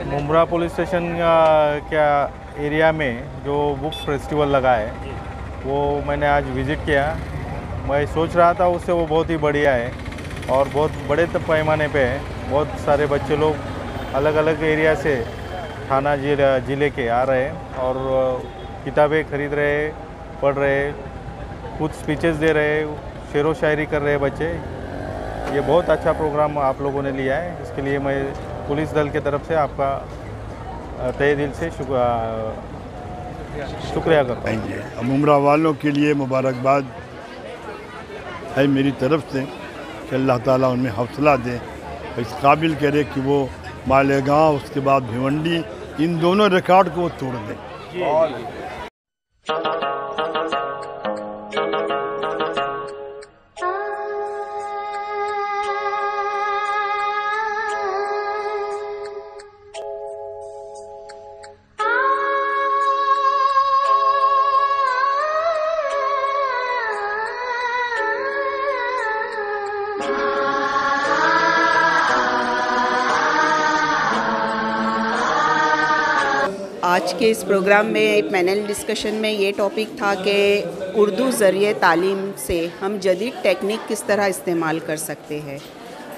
Mumbra police station क्या area में जो बुक फेस्टिवल लगा है वो मैंने आज विज़िट किया। मैं सोच रहा था उससे वो बहुत ही बढ़िया है और बहुत बड़े पैमाने पे है। बहुत सारे बच्चे लोग अलग अलग एरिया से थाना ज़िले के आ रहे हैं और किताबें खरीद रहे, पढ़ रहे, कुछ स्पीचेस दे रहे, शेरो शायरी कर रहे बच्चे। ये बहुत अच्छा प्रोग्राम आप लोगों ने लिया है, इसके लिए मैं पुलिस दल के तरफ से आपका तहे दिल से शुक्रिया करता हूँ। मुमरा वालों के लिए मुबारकबाद है मेरी तरफ से कि अल्लाह ताला उनमें हौसला दे, इस काबिल करे कि वो मालेगांव उसके बाद भिवंडी इन दोनों रिकॉर्ड को तोड़ दें। आज के इस प्रोग्राम में पैनल डिस्कशन में ये टॉपिक था कि उर्दू ज़रिए तालीम से हम जदीद टेक्निक किस तरह इस्तेमाल कर सकते हैं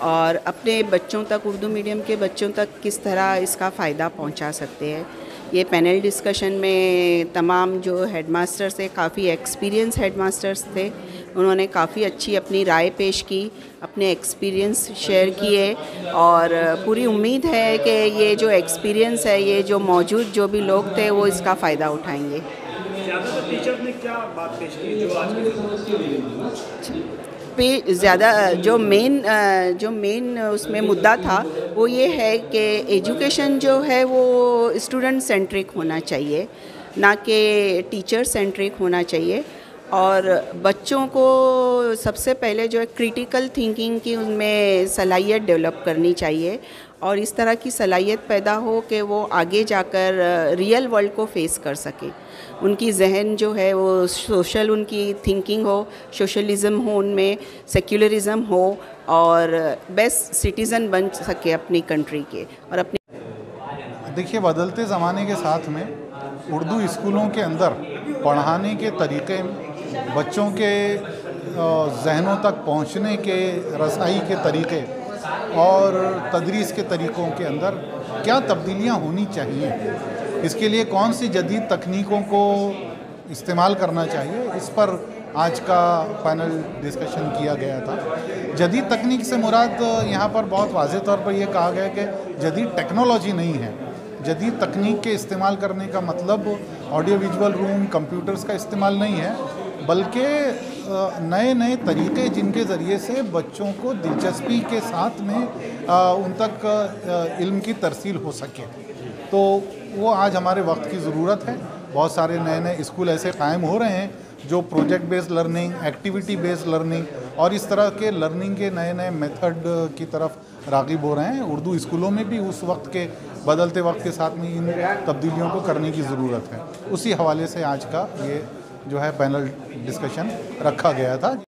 और अपने बच्चों तक, उर्दू मीडियम के बच्चों तक किस तरह इसका फ़ायदा पहुंचा सकते हैं। ये पैनल डिस्कशन में तमाम जो हेडमास्टर्स थे, काफ़ी एक्सपीरियंस हेडमास्टर्स थे, उन्होंने काफ़ी अच्छी अपनी राय पेश की, अपने एक्सपीरियंस शेयर किए और पूरी उम्मीद है कि ये जो एक्सपीरियंस है, ये जो मौजूद जो भी लोग थे वो इसका फ़ायदा उठाएंगे। टीचर ने क्या बात पेश की जो आज पे ज़्यादा जो मेन उसमें मुद्दा था वो ये है कि एजुकेशन जो है वो स्टूडेंट सेंट्रिक होना चाहिए, ना कि टीचर सेंट्रिक होना चाहिए। और बच्चों को सबसे पहले जो है क्रिटिकल थिंकिंग की उनमें सलाहियत डेवलप करनी चाहिए और इस तरह की सलाहियत पैदा हो कि वो आगे जाकर रियल वर्ल्ड को फेस कर सके। उनकी जहन जो है वो सोशल, उनकी थिंकिंग हो, सोशलिज़म हो, उनमें सेक्युलरिज़म हो और बेस्ट सिटीज़न बन सके अपनी कंट्री के और अपनी। देखिए, बदलते ज़माने के साथ में उर्दू स्कूलों के अंदर पढ़ाने के तरीक़े, बच्चों के जहनों तक पहुंचने के रसाई के तरीक़े और तदरीस के तरीक़ों के अंदर क्या तब्दीलियां होनी चाहिए, इसके लिए कौन सी जदीद तकनीकों को इस्तेमाल करना चाहिए, इस पर आज का पैनल डिस्कशन किया गया था। जदीद तकनीक से मुराद यहाँ पर बहुत वाज़ेह तौर पर यह कहा गया कि जदीद टेक्नोलॉजी नहीं है। जदीद तकनीक के इस्तेमाल करने का मतलब ऑडियो विजुअल रूम, कंप्यूटर्स का इस्तेमाल नहीं है, बल्कि नए नए तरीक़े जिनके ज़रिए से बच्चों को दिलचस्पी के साथ में उन तक इल्म की तरसील हो सके। तो वो आज हमारे वक्त की ज़रूरत है। बहुत सारे नए नए स्कूल ऐसे कायम हो रहे हैं जो project based learning, activity based learning और इस तरह के लर्निंग के नए नए मेथड की तरफ राग़िब हो रहे हैं। उर्दू स्कूलों में भी उस वक्त के बदलते वक्त के साथ में इन तब्दीलियों को करने की ज़रूरत है। उसी हवाले से आज का ये जो है पैनल डिस्कशन रखा गया था।